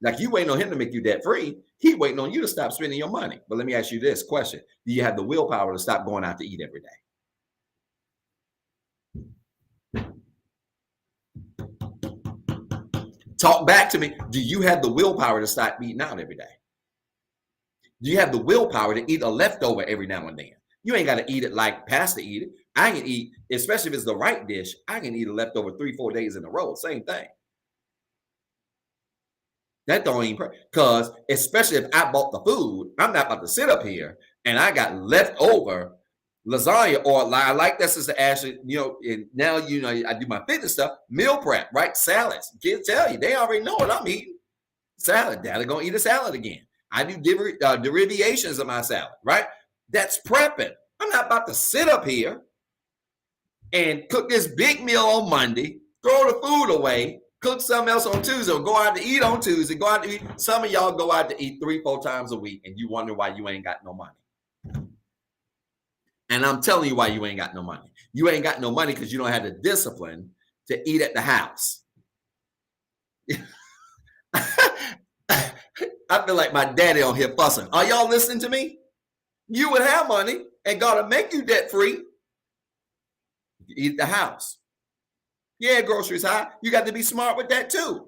Like you waiting on him to make you debt free. He waiting on you to stop spending your money. But let me ask you this question. Do you have the willpower to stop going out to eat every day? Talk back to me. Do you have the willpower to stop eating out every day? Do you have the willpower to eat a leftover every now and then? You ain't got to eat it like pastor eat it. I can eat, especially if it's the right dish, I can eat a leftover 3-4 days in a row. Same thing. That don't even, because especially if I bought the food, I'm not about to sit up here and I got leftover lasagna, or I like that, Sister Ashley, and now, I do my fitness stuff, meal prep, right? Salads. Kids tell you, they already know what I'm eating. Salad. Daddy gonna eat a salad again. I do derivations of my salad, right? That's prepping. I'm not about to sit up here and cook this big meal on Monday, throw the food away, cook something else on Tuesday, or go out to eat on Tuesday, go out to eat. Some of y'all go out to eat 3-4 times a week, and you wonder why you ain't got no money. And I'm telling you why you ain't got no money. You ain't got no money because you don't have the discipline to eat at the house. I feel like my daddy on here fussing. Are y'all listening to me? You would have money and God will make you debt free. You eat at the house. Yeah, groceries high. You got to be smart with that too.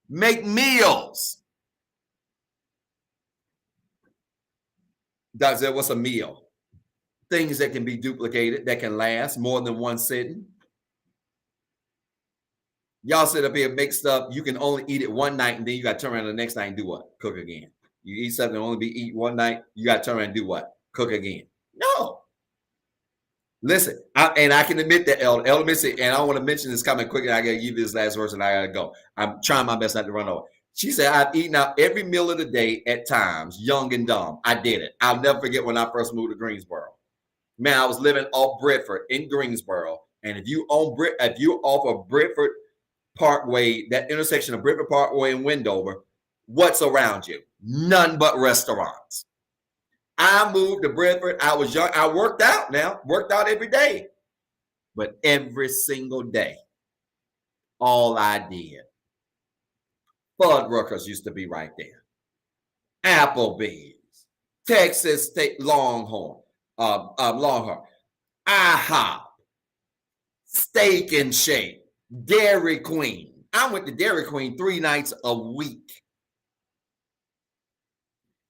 Make meals. Doc said, what's a meal? Things that can be duplicated, that can last more than one sitting. Y'all sit up here, make stuff. You can only eat it one night, and then you got to turn around the next night and do what? Cook again. You eat something that only be eaten one night, you got to turn around and do what? Cook again. No. Listen, I can admit that, Elder Missy, and I want to mention this comment quickly. I got to give you this last verse, and I got to go. I'm trying my best not to run over. She said, I've eaten out every meal of the day at times, young and dumb. I did it. I'll never forget when I first moved to Greensboro. Man, I was living off Bridford in Greensboro, and if you off of Bridford Parkway, that intersection of Bridford Parkway and Wendover, what's around you? None but restaurants. I moved to Bridford. I was young. I worked out every day, but every single day, all I did. Fuddruckers used to be right there. Applebee's, Texas State Longhorn. IHOP, Steak and Shake, Dairy Queen. I went to Dairy Queen 3 nights a week.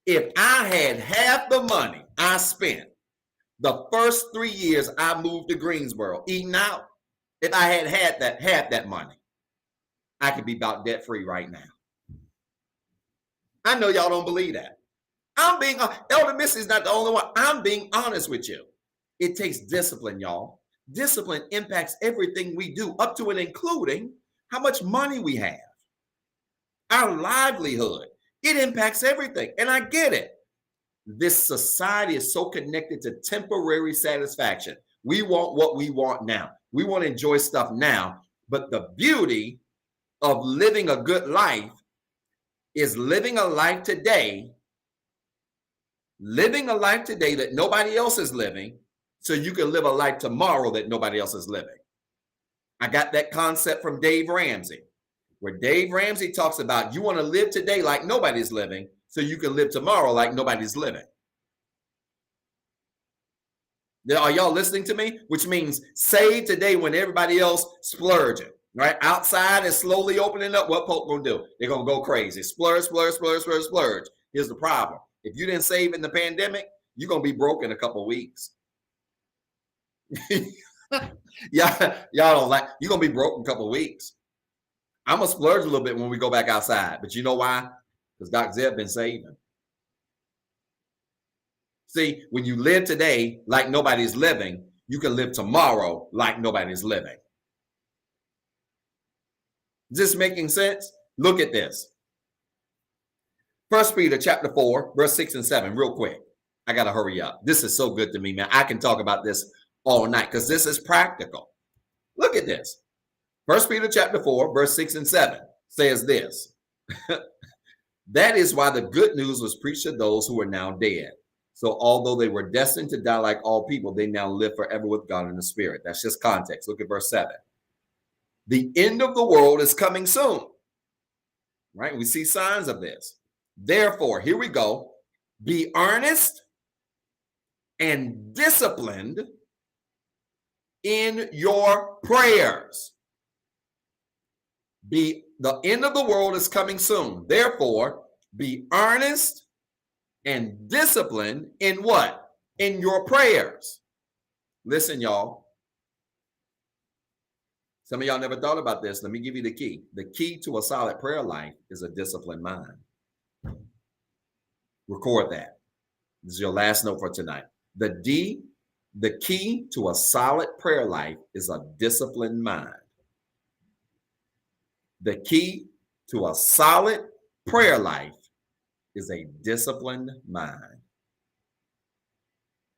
If I had half the money I spent the first 3 years I moved to Greensboro eating out, if I had half that money, I could be about debt free right now. I know y'all don't believe that. I'm being, Elder Missy is not the only one. I'm being honest with you. It takes discipline, y'all. Discipline impacts everything we do, up to and including how much money we have. Our livelihood. It impacts everything. And I get it. This society is so connected to temporary satisfaction. We want what we want now. We want to enjoy stuff now. But the beauty of living a good life is living a life today that nobody else is living, so you can live a life tomorrow that nobody else is living. I got that concept from Dave Ramsey, where Dave Ramsey talks about you want to live today like nobody's living, so you can live tomorrow like nobody's living. Are y'all listening to me? Which means save today when everybody else splurging, right? Outside is slowly opening up. What folk gonna do? They're gonna go crazy. Splurge, splurge, splurge, splurge, splurge. Here's the problem. If you didn't save in the pandemic, you're going to be broke in a couple of weeks. y'all don't like, you're going to be broke in a couple of weeks. I'm going to splurge a little bit when we go back outside. But you know why? because Dr. Zeb been saving. See, when you live today like nobody's living, you can live tomorrow like nobody's living. Is this making sense? Look at this. 1 Peter chapter 4, verse 6 and 7, real quick. I got to hurry up. This is so good to me, man. I can talk about this all night because this is practical. Look at this. 1 Peter chapter 4, verse 6 and 7 says this. That is why the good news was preached to those who are now dead. So although they were destined to die like all people, they now live forever with God in the Spirit. That's just context. Look at verse 7. The end of the world is coming soon. Right? We see signs of this. Therefore, here we go. Be earnest and disciplined in your prayers. The end of the world is coming soon. Therefore, be earnest and disciplined in what? In your prayers. Listen, y'all. Some of y'all never thought about this. Let me give you the key. The key to a solid prayer life is a disciplined mind. Record that. This is your last note for tonight. The key to a solid prayer life is a disciplined mind. The key to a solid prayer life is a disciplined mind.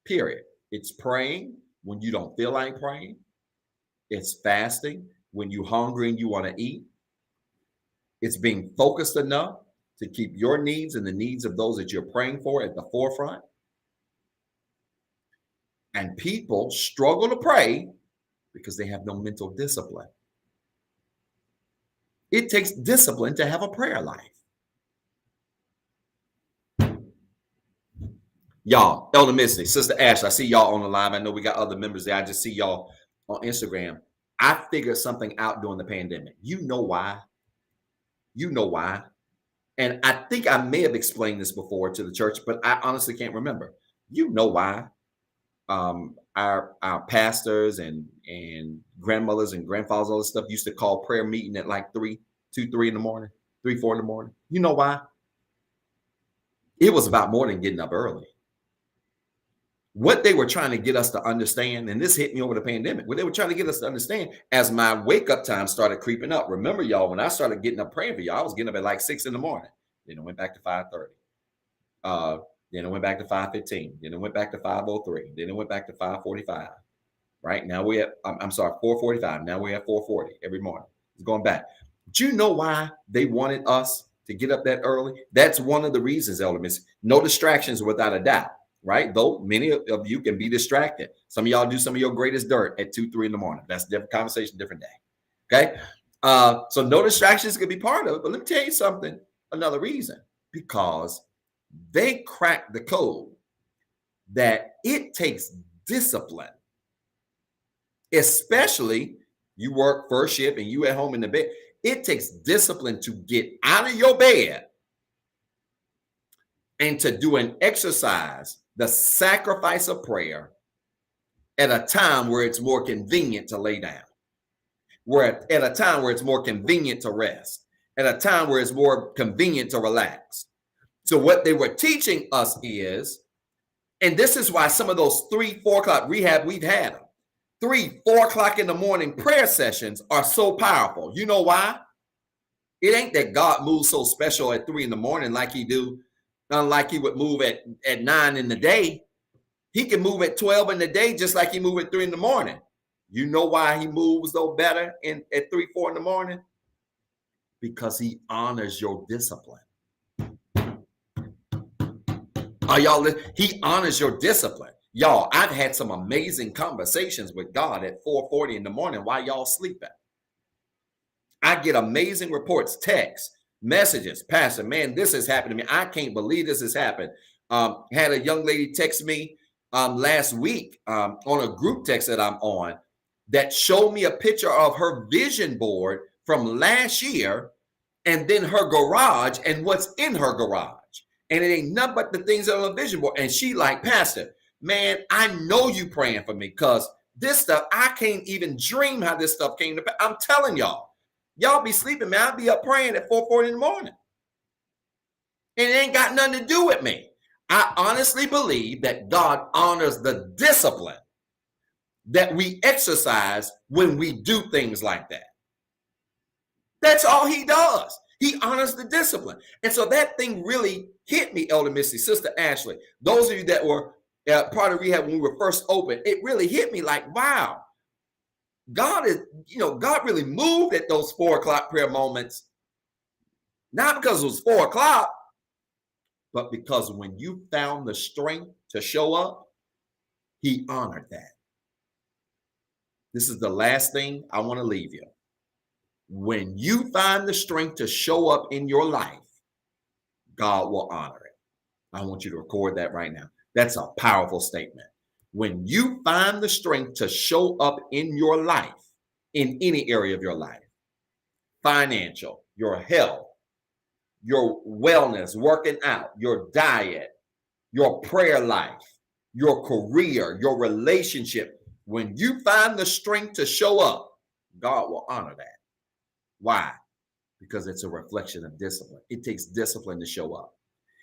Period. It's praying when you don't feel like praying. It's fasting when you're hungry and you want to eat. It's being focused enough to keep your needs and the needs of those that you're praying for at the forefront. And people struggle to pray because they have no mental discipline. It takes discipline to have a prayer life. Y'all, Elder Missy, Sister Ash, I see y'all on the live. I know we got other members there. I just see y'all on Instagram. I figured something out during the pandemic. You know why? You know why? And I think I may have explained this before to the church, but I honestly can't remember. You know why? Our pastors and grandmothers and grandfathers, all this stuff used to call prayer meeting at like 3 in the morning, 3, 4 in the morning. You know why? It was about more than getting up early. What they were trying to get us to understand, and this hit me over the pandemic, what they were trying to get us to understand as my wake up time started creeping up. Remember, y'all, when I started getting up praying for y'all, I was getting up at like 6 in the morning. Then it went back to 5:30. Then it went back to 5:15. Then it went back to 5:03. Then it went back to 5:45. Right now we're at, I'm sorry, 4:45. Now we're at 4:40 every morning. It's going back. Do you know why they wanted us to get up that early? That's one of the reasons, Elder Miss. No distractions without a doubt. Right? Though many of you can be distracted. Some of y'all do some of your greatest dirt at 2, 3 in the morning. That's a different conversation, different day. Okay. So no distractions could be part of it. But let me tell you something, another reason, because they cracked the code that it takes discipline, especially you work first shift and you at home in the bed. It takes discipline to get out of your bed and to do an exercise, the sacrifice of prayer, at a time where it's more convenient to lay down, at a time where it's more convenient to rest, at a time where it's more convenient to relax. So what they were teaching us is, and this is why some of those 3, 4 o'clock rehab, we've had them, 3, 4 o'clock in the morning prayer sessions are so powerful. You know why? It ain't that God moves so special at 3 in the morning like he do, unlike he would move at 9 in the day. He can move at 12 in the day just like he moved at 3 in the morning. You know why he moves though better at 3, 4 in the morning? Because he honors your discipline. He honors your discipline. Y'all, I've had some amazing conversations with God at 4:40 in the morning while y'all sleeping. I get amazing reports, texts, messages. Pastor, man, this has happened to me. I can't believe this has happened. Had a young lady text me last week on a group text that I'm on that showed me a picture of her vision board from last year and then her garage and what's in her garage. And it ain't nothing but the things that are on the vision board. And she like, Pastor, man, I know you praying for me because this stuff, I can't even dream how this stuff came to pass. I'm telling y'all be sleeping, man. I'll be up praying at 4:40 in the morning. And it ain't got nothing to do with me. I honestly believe that God honors the discipline that we exercise when we do things like that. That's all he does. He honors the discipline. And so that thing really hit me, Elder Missy, Sister Ashley. Those of you that were part of rehab when we were first open, it really hit me like, wow, God really moved at those 4 o'clock prayer moments. Not because it was 4 o'clock, but because when you found the strength to show up, he honored that. This is the last thing I want to leave you. When you find the strength to show up in your life, God will honor it. I want you to record that right now. That's a powerful statement. When you find the strength to show up in your life, in any area of your life, financial, your health, your wellness, working out, your diet, your prayer life, your career, your relationship, when you find the strength to show up, God will honor that. Why? Because it's a reflection of discipline. It takes discipline to show up.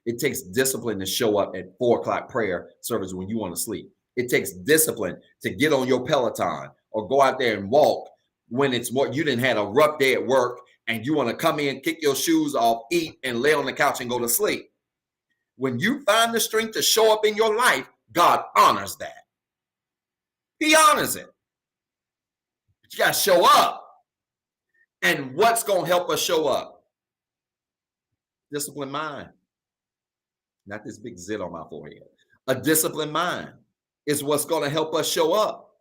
It takes discipline to show up at 4 o'clock prayer service when you want to sleep. It takes discipline to get on your Peloton or go out there and walk when it's more, you didn't had a rough day at work and you want to come in, kick your shoes off, eat, and lay on the couch and go to sleep. When you find the strength to show up in your life, God honors that. He honors it. But you got to show up. And what's going to help us show up? Disciplined mind. Not this big zit on my forehead. A disciplined mind is what's going to help us show up.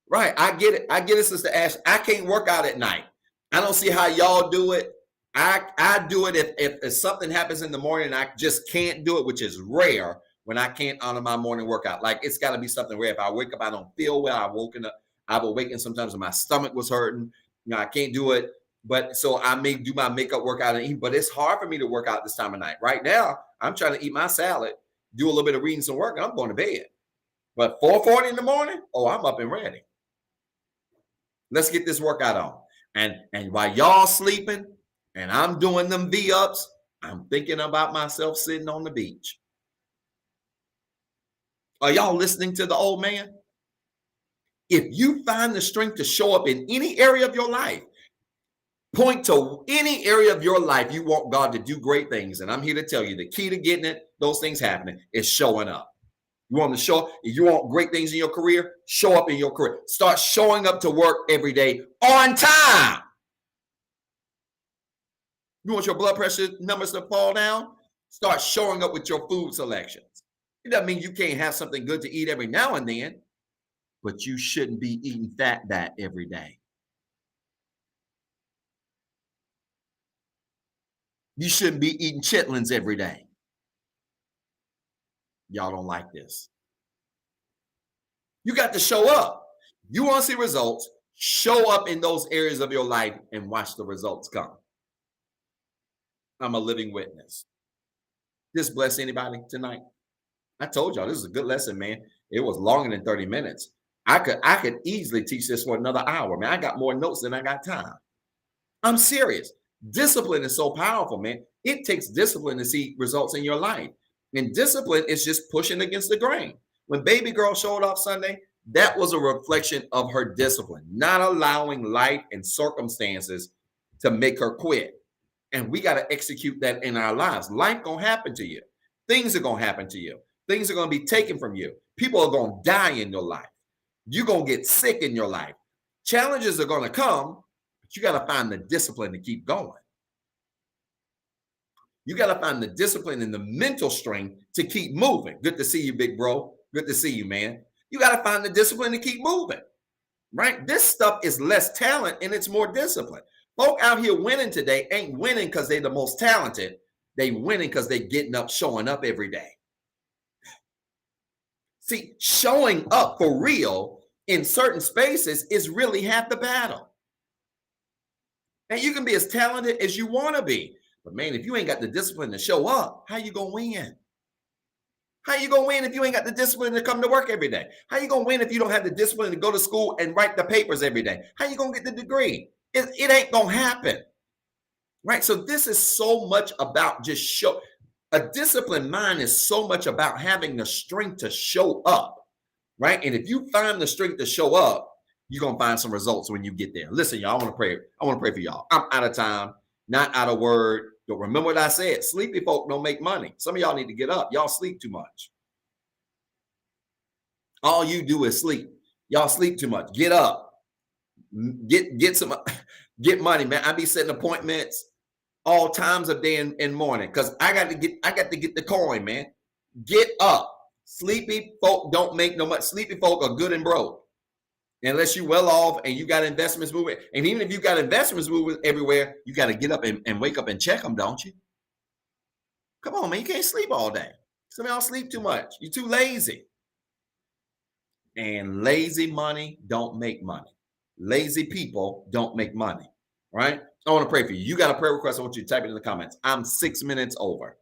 Right. I get it. I get it, Sister Ash. I can't work out at night. I don't see how y'all do it. I do it if something happens in the morning and I just can't do it, which is rare when I can't honor my morning workout. Like it's got to be something rare. If I wake up, I don't feel well. I've awakened sometimes when my stomach was hurting. I can't do it. But so I may do my makeup workout and eat, but it's hard for me to work out this time of night. Right now, I'm trying to eat my salad, do a little bit of reading, some work, and I'm going to bed. But 4:40 in the morning, I'm up and ready. Let's get this workout on. And while y'all sleeping and I'm doing them V-ups, I'm thinking about myself sitting on the beach. Are y'all listening to the old man? If you find the strength to show up in any area of your life, point to any area of your life you want God to do great things. And I'm here to tell you the key to getting it, those things happening, is showing up. You want to show up? If you want great things in your career, show up in your career. Start showing up to work every day on time. You want your blood pressure numbers to fall down? Start showing up with your food selections. It doesn't mean you can't have something good to eat every now and then, but you shouldn't be eating that every day. You shouldn't be eating chitlins every day. Y'all don't like this. You got to show up. You want to see results, show up in those areas of your life and watch the results come. I'm a living witness. This bless anybody tonight? I told y'all this is a good lesson, man. It was longer than 30 minutes. I could easily teach this for another hour, man. I got more notes than I got time. I'm serious. Discipline is so powerful, man. It takes discipline to see results in your life. And discipline is just pushing against the grain. When baby girl showed up Sunday, that was a reflection of her discipline, not allowing life and circumstances to make her quit. And we got to execute that in our lives. Life going to happen to you. Things are going to happen to you. Things are going to be taken from you. People are going to die in your life. You're going to get sick in your life. Challenges are going to come, but you got to find the discipline to keep going. You got to find the discipline and the mental strength to keep moving. Good to see you, big bro. Good to see you, man. You got to find the discipline to keep moving, right? This stuff is less talent and it's more discipline. Folk out here winning today ain't winning because they're the most talented. They winning because they getting up, showing up every day. See, showing up for real in certain spaces is really half the battle. And you can be as talented as you want to be. But man, if you ain't got the discipline to show up, how you going to win? How you going to win if you ain't got the discipline to come to work every day? How you going to win if you don't have the discipline to go to school and write the papers every day? How you going to get the degree? It ain't going to happen. Right? So this is so much about just show. A disciplined mind is so much about having the strength to show up, right? And if you find the strength to show up, you're going to find some results when you get there. Listen, y'all, I want to pray. I want to pray for y'all. I'm out of time, not out of word. But remember what I said, sleepy folk don't make money. Some of y'all need to get up. Y'all sleep too much. All you do is sleep. Y'all sleep too much. Get up. Get some, get money, man. I be setting appointments all times of day and morning because I got to get the coin, man. Get up. Sleepy folk don't make no money. Sleepy folk are good and broke. Unless you're well off and you got investments moving. And even if you got investments moving everywhere, you got to get up and wake up and check them, don't you? Come on, man. You can't sleep all day. Some of y'all sleep too much. You're too lazy. And lazy money don't make money. Lazy people don't make money, right? I want to pray for you. You got a prayer request. I want you to type it in the comments. I'm 6 minutes over.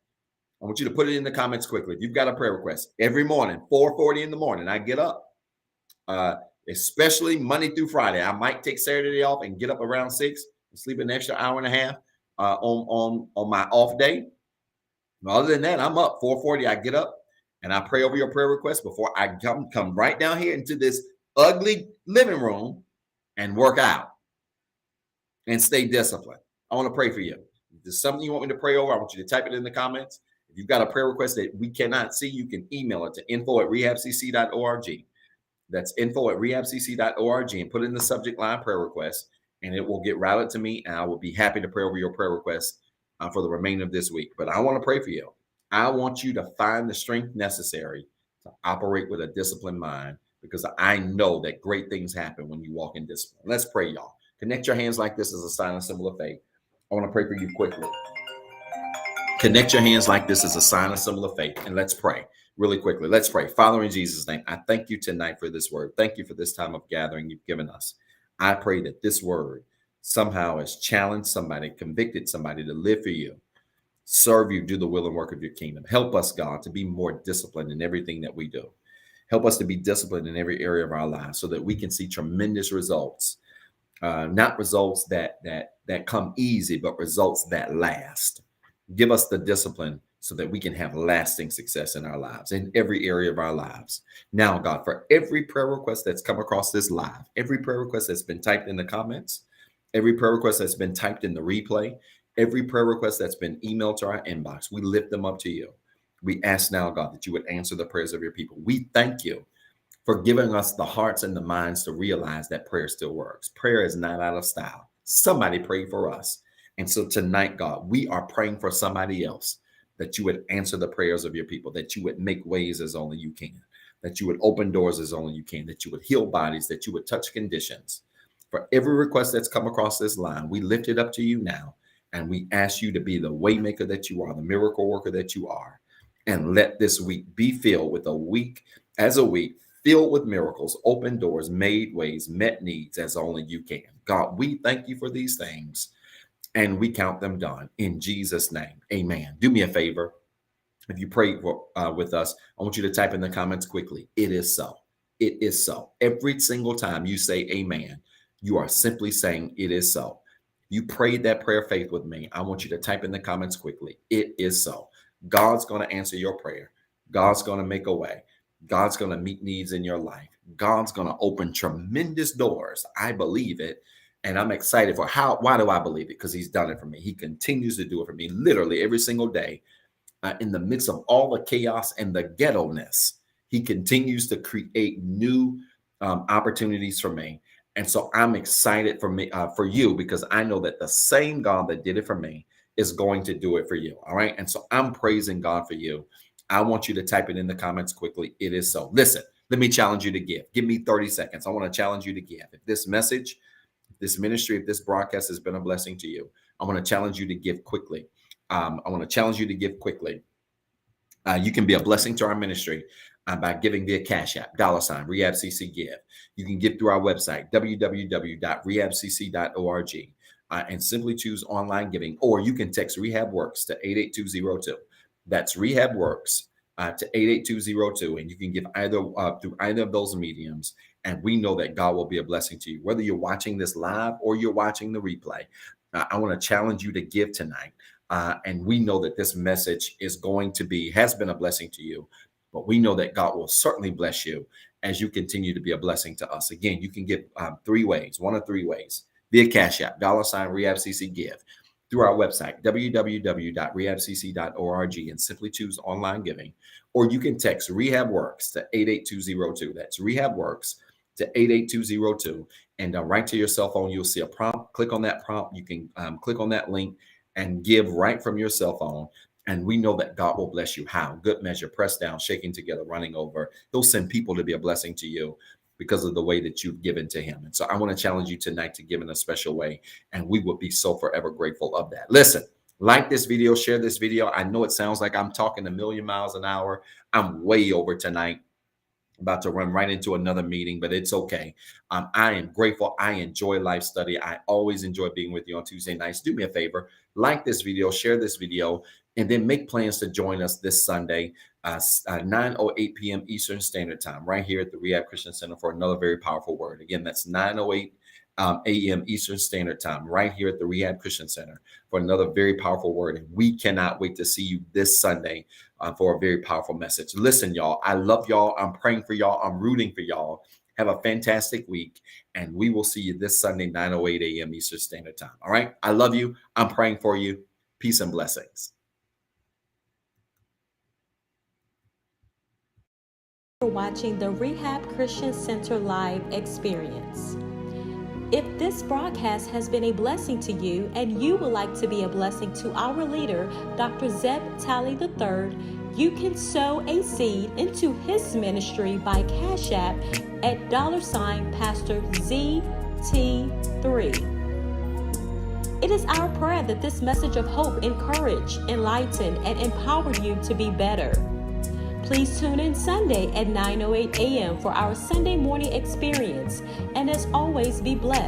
I want you to put it in the comments quickly. If you've got a prayer request, every morning, 4:40 in the morning, I get up. Especially Monday through Friday. I might take Saturday off and get up around 6 and sleep an extra hour and a half on my off day. But other than that, I'm up 4:40. I get up and I pray over your prayer request before I come right down here into this ugly living room and work out and stay disciplined. I want to pray for you. If there's something you want me to pray over, I want you to type it in the comments. If you've got a prayer request that we cannot see, you can email it to info@rehabcc.org. That's info@rehabcc.org and put in the subject line prayer request, and it will get routed to me. And I will be happy to pray over your prayer request for the remainder of this week. But I want to pray for you. I want you to find the strength necessary to operate with a disciplined mind, because I know that great things happen when you walk in discipline. Let's pray, y'all. Connect your hands like this as a sign and symbol of faith. I want to pray for you quickly. Connect your hands like this as a sign and symbol of faith, and let's pray. Really quickly, let's pray. Father, in Jesus' name, I thank you tonight for this word. Thank you for this time of gathering you've given us. I pray that this word somehow has challenged somebody, convicted somebody to live for you, serve you, do the will and work of your kingdom. Help us, God, to be more disciplined in everything that we do. Help us to be disciplined in every area of our lives so that we can see tremendous results, not results that come easy, but results that last. Give us the discipline so that we can have lasting success in our lives, in every area of our lives. Now, God, for every prayer request that's come across this live, every prayer request that's been typed in the comments, every prayer request that's been typed in the replay, every prayer request that's been emailed to our inbox, we lift them up to you. We ask now, God, that you would answer the prayers of your people. We thank you for giving us the hearts and the minds to realize that prayer still works. Prayer is not out of style. Somebody prayed for us. And so tonight, God, we are praying for somebody else, that you would answer the prayers of your people, that you would make ways as only you can, that you would open doors as only you can, that you would heal bodies, that you would touch conditions. For every request that's come across this line, we lift it up to you now, and we ask you to be the way maker that you are, the miracle worker that you are, and let this week be filled with a week filled with miracles, open doors, made ways, met needs as only you can. God, we thank you for these things, and we count them done in Jesus' name. Amen. Do me a favor. If you prayed with us, I want you to type in the comments quickly. It is so. It is so. Every single time you say amen, you are simply saying it is so. You prayed that prayer of faith with me. I want you to type in the comments quickly. It is so. God's going to answer your prayer. God's going to make a way. God's going to meet needs in your life. God's going to open tremendous doors. I believe it. And I'm excited for why do I believe it? Because he's done it for me. He continues to do it for me literally every single day. In the midst of all the chaos and the ghetto-ness, he continues to create new opportunities for me. And so I'm excited for you, because I know that the same God that did it for me is going to do it for you. All right. And so I'm praising God for you. I want you to type it in the comments quickly. It is so. Listen, let me challenge you to give. Give me 30 seconds. I want to challenge you to give. If this message, this ministry, if this broadcast has been a blessing to you, I want to challenge you to give quickly. I want to challenge you to give quickly. You can be a blessing to our ministry by giving via CashAPP, $REHABCCGIVE. You can give through our website, www.rehabcc.org, and simply choose online giving, or you can text REHABWORKS to 88202. That's REHABWORKS to 88202, and you can give through either of those mediums. And we know that God will be a blessing to you, whether you're watching this live or you're watching the replay. I want to challenge you to give tonight. And we know that this message has been a blessing to you, but we know that God will certainly bless you as you continue to be a blessing to us. Again, you can give one of three ways: via Cash App, $REHABCCGIVE, through our website, www.rehabcc.org, and simply choose online giving. Or you can text REHABWORKS to 88202. That's REHABWORKS to 88202. And right to your cell phone, you'll see a prompt. Click on that prompt. You can click on that link and give right from your cell phone. And we know that God will bless you. How? Good measure, pressed down, shaking together, running over. He'll send people to be a blessing to you because of the way that you've given to him. And so I want to challenge you tonight to give in a special way. And we will be so forever grateful of that. Listen, like this video, share this video. I know it sounds like I'm talking a million miles an hour. I'm way over tonight. About to run right into another meeting, but it's okay. I am grateful. I enjoy life study. I always enjoy being with you on Tuesday nights. Do me a favor, like this video, share this video, and then make plans to join us this Sunday, 9:08 p.m. Eastern Standard Time, right here at the Rehab Christian Center for another very powerful word. Again, that's 9:08 a.m. Eastern Standard Time, right here at the Rehab Christian Center for another very powerful word. And we cannot wait to see you this Sunday for a very powerful message. Listen, y'all, I love y'all. I'm praying for y'all. I'm rooting for y'all. Have a fantastic week. And we will see you this Sunday, 9:08 a.m. Eastern Standard Time. All right. I love you. I'm praying for you. Peace and blessings. For watching the Rehab Christian Center live experience. If this broadcast has been a blessing to you and you would like to be a blessing to our leader, Dr. Zeb Talley III, you can sow a seed into his ministry by Cash App at $Pastor ZT3. It is our prayer that this message of hope encourage, enlighten, and empower you to be better. Please tune in Sunday at 9:08 a.m. for our Sunday morning experience. And as always, be blessed.